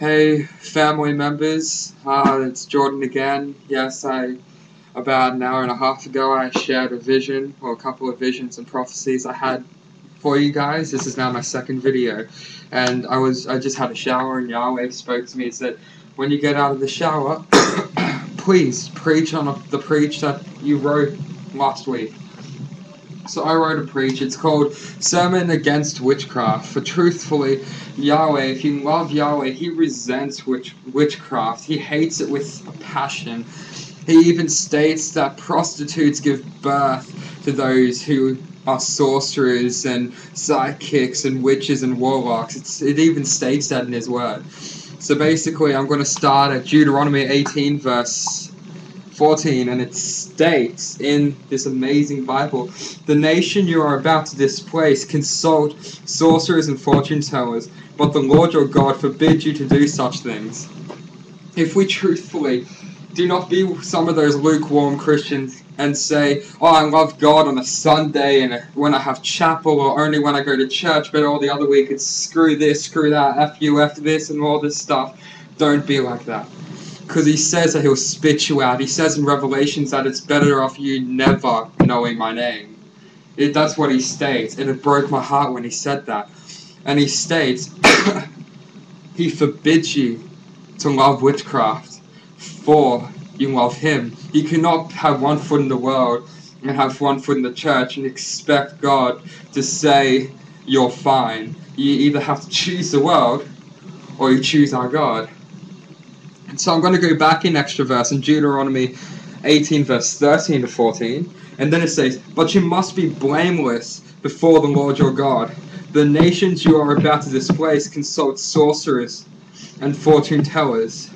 Hey, family members, it's Jordan again. Yes, about an hour and a half ago, I shared a vision, or a couple of visions and prophecies I had for you guys. This is now my second video, and I just had a shower, and Yahweh spoke to me and said, when you get out of the shower, please preach on the preach that you wrote last week. So I wrote a preach. It's called Sermon Against Witchcraft. For truthfully, Yahweh, if you love Yahweh, he resents witchcraft. He hates it with a passion. He even states that prostitutes give birth to those who are sorcerers and psychics and witches and warlocks. It even states that in his word. So basically, I'm going to start at Deuteronomy 18 verse 14, and it states in this amazing Bible, the nation you are about to displace consult sorcerers and fortune tellers, but the Lord your God forbids you to do such things. If we truthfully do not be some of those lukewarm Christians and say, oh, I love God on a Sunday and when I have chapel, or only when I go to church, but all the other week it's screw this, screw that, F you, F this, and all this stuff. Don't be like that. Because he says that he'll spit you out. He says in Revelations that it's better off you never knowing my name. That's what he states, and it broke my heart when he said that. And he states, he forbids you to love witchcraft, for you love him. You cannot have one foot in the world and have one foot in the church and expect God to say you're fine. You either have to choose the world or you choose our God. And so I'm going to go back in extra verse in Deuteronomy 18 verse 13 to 14, and then it says, but you must be blameless before the Lord your God. The nations you are about to displace consult sorcerers and fortune tellers,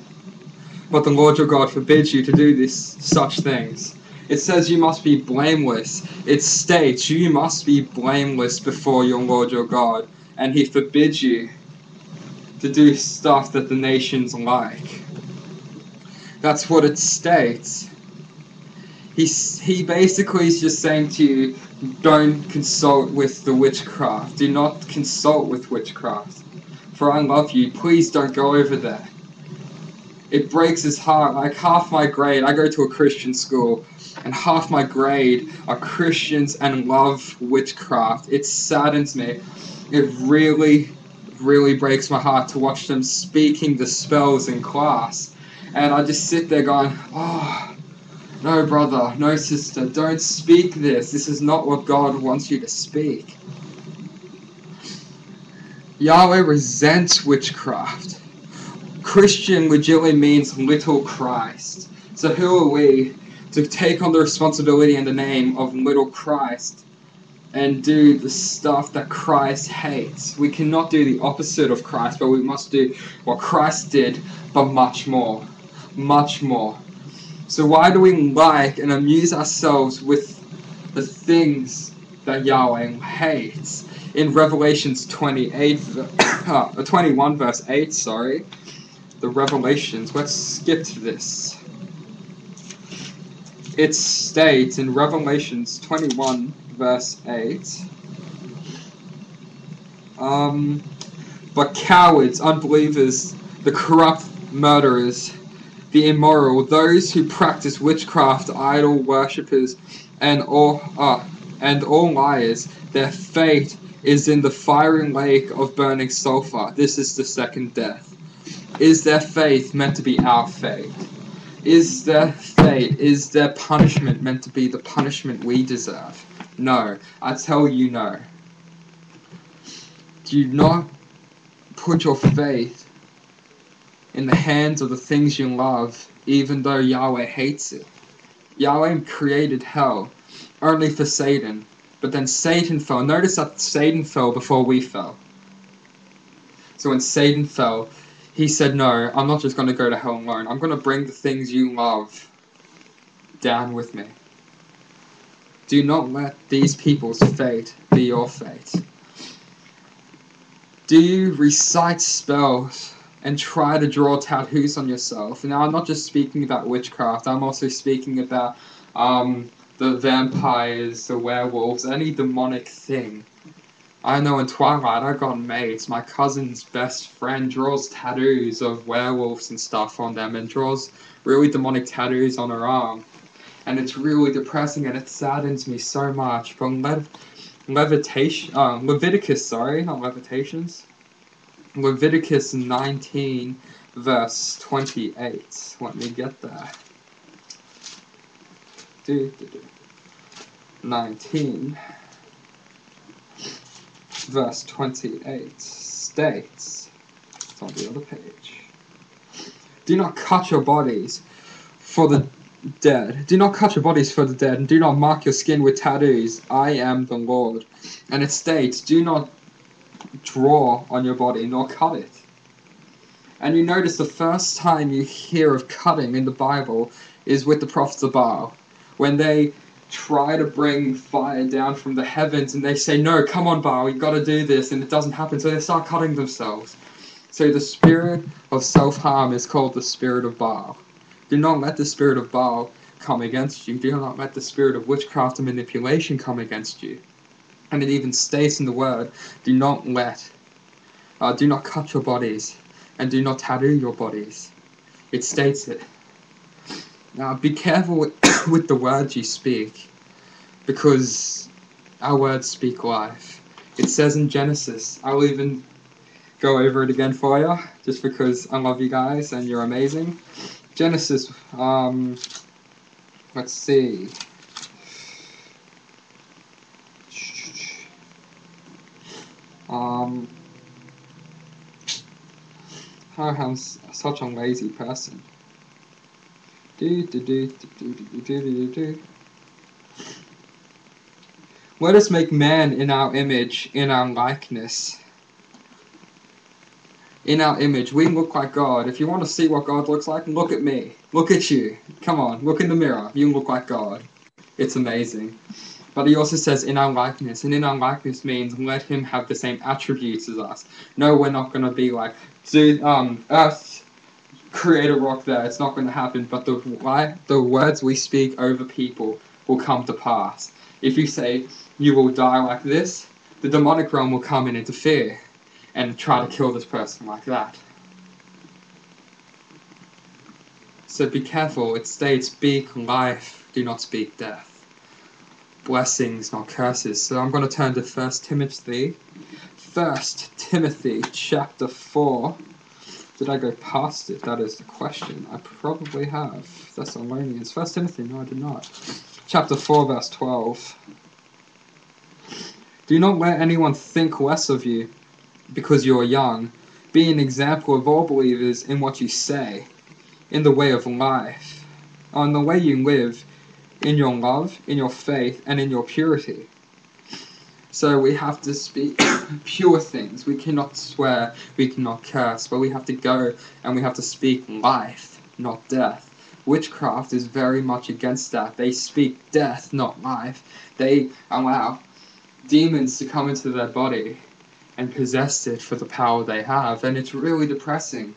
but the Lord your God forbids you to do such things. It says you must be blameless. It states you must be blameless before your Lord your God, and he forbids you to do stuff that the nations like. That's what it states. He basically is just saying to you, don't consult with the witchcraft. Do not consult with witchcraft. For I love you. Please don't go over there. It breaks his heart. Like half my grade, I go to a Christian school, and half my grade are Christians and love witchcraft. It saddens me. It really, really breaks my heart to watch them speaking the spells in class. And I just sit there going, oh, no brother, no sister, don't speak this. This is not what God wants you to speak. Yahweh resents witchcraft. Christian legitimately means little Christ. So who are we to take on the responsibility in the name of little Christ and do the stuff that Christ hates? We cannot do the opposite of Christ, but we must do what Christ did, but much more. Much more. So why do we like and amuse ourselves with the things that Yahweh hates? In Revelations 21 verse 8, the Revelations, let's skip to this. It states in Revelations 21 verse 8, but cowards, unbelievers, the corrupt murderers, the immoral, those who practice witchcraft, idol worshippers, and all liars, their fate is in the fiery lake of burning sulfur. This is the second death. Is their faith meant to be our fate? Is their fate, is their punishment meant to be the punishment we deserve? No. I tell you no. Do not put your faith in the hands of the things you love, even though Yahweh hates it. Yahweh created hell only for Satan, but then Satan fell. Notice that Satan fell before we fell. So when Satan fell, he said, no, I'm not just going to go to hell alone. I'm going to bring the things you love down with me. Do not let these people's fate be your fate. Do you recite spells and try to draw tattoos on yourself? Now, I'm not just speaking about witchcraft. I'm also speaking about the vampires, the werewolves, any demonic thing. I know in Twilight I got mates. My cousin's best friend draws tattoos of werewolves and stuff on them and draws really demonic tattoos on her arm. And it's really depressing and it saddens me so much. But Leviticus, sorry, not Levitations. Leviticus 19, verse 28. Let me get there. 19, verse 28 states, it's on the other page, do not cut your bodies for the dead. Do not cut your bodies for the dead, and do not mark your skin with tattoos. I am the Lord. And it states, do not draw on your body, nor cut it. And you notice the first time you hear of cutting in the Bible is with the prophets of Baal, when they try to bring fire down from the heavens, and they say, no, come on, Baal, you've got to do this, and it doesn't happen, so they start cutting themselves. So the spirit of self-harm is called the spirit of Baal. Do not let the spirit of Baal come against you. Do not let the spirit of witchcraft and manipulation come against you. And it even states in the word, do not cut your bodies, and do not tattoo your bodies. It states it. Now be careful with the words you speak, because our words speak life. It says in Genesis, I'll even go over it again for you, just because I love you guys and you're amazing. Genesis, let's see. I'm such a lazy person. Let us make man in our image, in our likeness. In our image, we look like God. If you want to see what God looks like, look at me. Look at you. Come on, look in the mirror. You look like God. It's amazing. But he also says in our likeness. And in our likeness means let him have the same attributes as us. No, we're not going to be like, Earth, create a rock there. It's not going to happen. But the words we speak over people will come to pass. If you say, you will die like this, the demonic realm will come and interfere and try to kill this person like that. So be careful. It states, speak life, do not speak death. Blessings, not curses. So I'm going to turn to 1 Timothy. 1 Timothy chapter 4. Did I go past it? That is the question. I probably have. Thessalonians. 1 Timothy, no I did not. Chapter 4 verse 12. Do not let anyone think less of you because you are young. Be an example of all believers in what you say, in the way of life, in the way you live, in your love, in your faith, and in your purity. So we have to speak pure things. We cannot swear, we cannot curse, but we have to go and we have to speak life, not death. Witchcraft is very much against that. They speak death, not life. They allow demons to come into their body and possess it for the power they have. And it's really depressing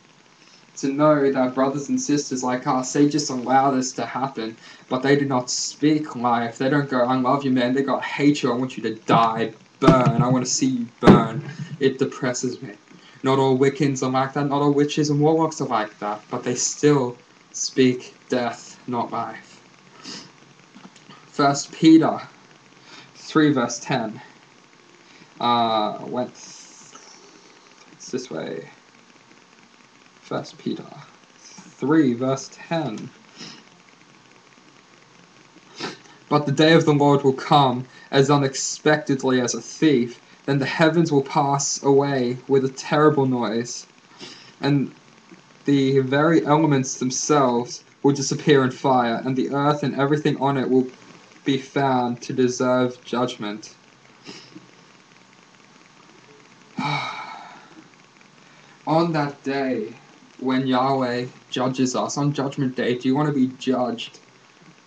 to know that brothers and sisters like us, they just allow this to happen, but they do not speak life. They don't go, I love you, man. They go, I hate you. I want you to die, burn. I want to see you burn. It depresses me. Not all Wiccans are like that. Not all witches and warlocks are like that, but they still speak death, not life. 1 Peter 3 verse 10. It's this way. 1 Peter 3 verse 10. But the day of the Lord will come as unexpectedly as a thief. Then the heavens will pass away with a terrible noise, and the very elements themselves will disappear in fire, and the earth and everything on it will be found to deserve judgment. On that day, when Yahweh judges us, on Judgment Day, do you want to be judged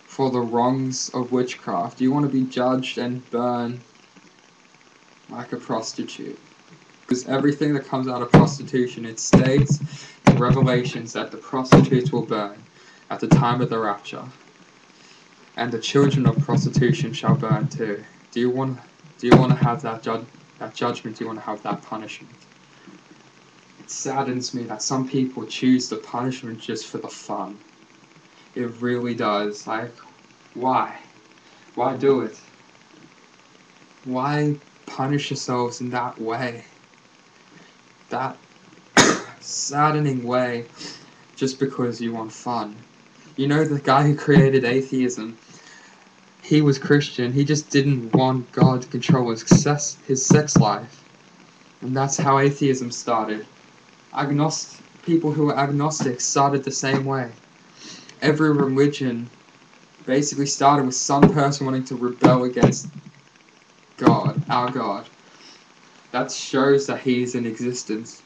for the wrongs of witchcraft? Do you want to be judged and burn like a prostitute? Because everything that comes out of prostitution, it states in Revelations that the prostitutes will burn at the time of the rapture, and the children of prostitution shall burn too. Do you want to have that that judgment, you want to have that punishment. It saddens me that some people choose the punishment just for the fun. It really does. Like, why? Why do it? Why punish yourselves in that way? That saddening way, just because you want fun. You know, the guy who created atheism, he was Christian. He just didn't want God to control his sex life. And that's how atheism started. People who were agnostic started the same way. Every religion basically started with some person wanting to rebel against God, our God. That shows that He's in existence.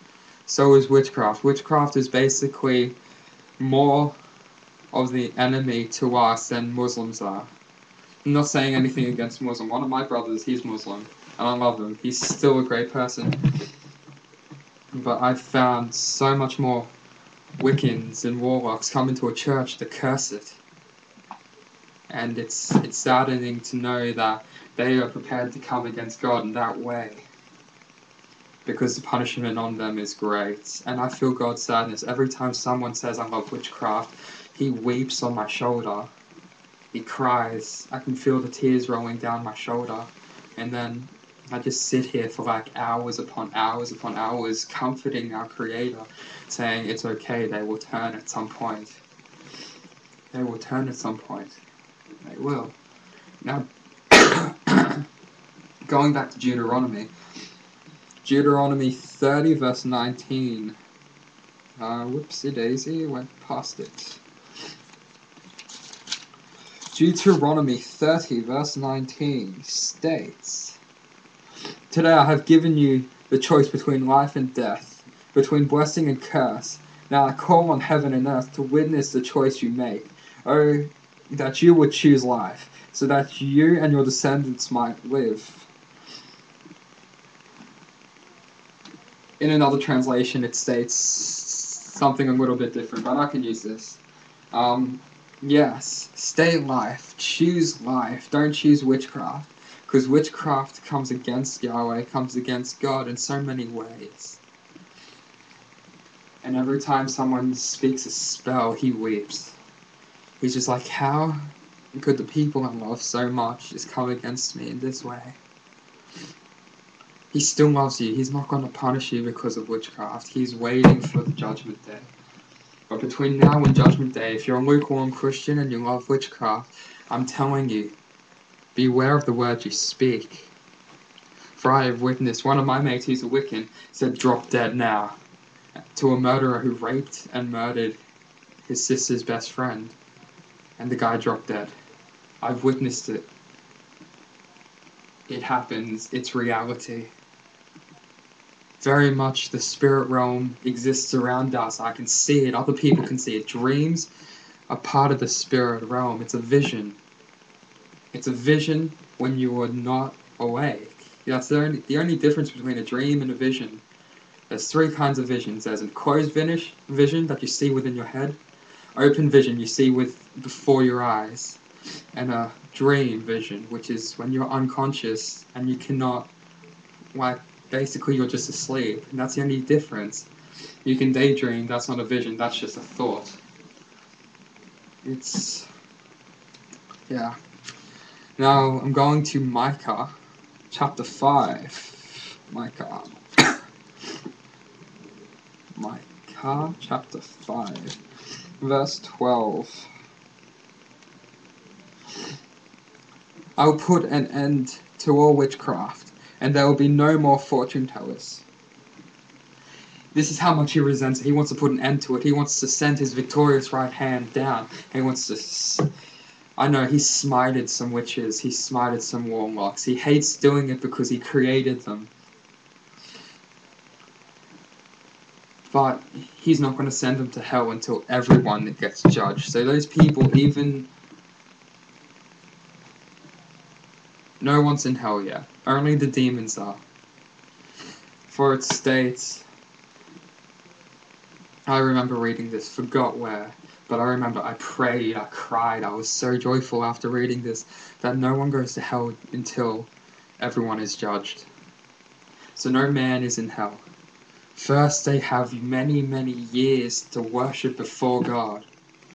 So is witchcraft. Witchcraft is basically more of the enemy to us than Muslims are. I'm not saying anything against Muslim. One of my brothers, he's Muslim, and I love him. He's still a great person. But I've found so much more Wiccans and warlocks come into a church to curse it. And it's saddening to know that they are prepared to come against God in that way, because the punishment on them is great. And I feel God's sadness. Every time someone says I love witchcraft, he weeps on my shoulder. He cries. I can feel the tears rolling down my shoulder. And then I just sit here for like hours upon hours upon hours, comforting our Creator, saying it's okay, they will turn at some point. They will turn at some point. They will. Now, going back to Deuteronomy 30 verse 19. Whoopsie daisy, went past it. Deuteronomy 30 verse 19 states, "Today I have given you the choice between life and death, between blessing and curse. Now I call on heaven and earth to witness the choice you make. Oh, that you would choose life, so that you and your descendants might live." In another translation, it states something a little bit different, but I can use this. Yes, stay life, choose life, don't choose witchcraft, because witchcraft comes against Yahweh, comes against God in so many ways. And every time someone speaks a spell, he weeps. He's just like, how could the people I love so much just come against me in this way? He still loves you. He's not going to punish you because of witchcraft. He's waiting for the judgment day. But between now and Judgment Day, if you're a lukewarm Christian and you love witchcraft, I'm telling you, beware of the words you speak. For I have witnessed, one of my mates who's a Wiccan said, "Drop dead now," to a murderer who raped and murdered his sister's best friend. And the guy dropped dead. I've witnessed it. It happens. It's reality. Very much the spirit realm exists around us. I can see it. Other people can see it. Dreams are part of the spirit realm. It's a vision. It's a vision when you are not awake. That's the only difference between a dream and a vision. There's three kinds of visions. There's a closed vision that you see within your head. Open vision you see before your eyes. And a dream vision, which is when you're unconscious and you cannot, basically you're just asleep, and that's the only difference. You can daydream, that's not a vision, that's just a thought. Yeah. Now, I'm going to Micah, chapter 5. Micah, chapter 5, verse 12. "I will put an end to all witchcraft, and there will be no more fortune tellers." This is how much he resents it. He wants to put an end to it. He wants to send his victorious right hand down. He wants to... I know, he smited some witches. He smited some warlocks. He hates doing it because he created them. But he's not going to send them to hell until everyone gets judged. So those people, even... no one's in hell yet. Only the demons are. For it states... I remember reading this, forgot where, but I remember I prayed, I cried, I was so joyful after reading this, that no one goes to hell until everyone is judged. so no man is in hell. First they have many, many years to worship before God,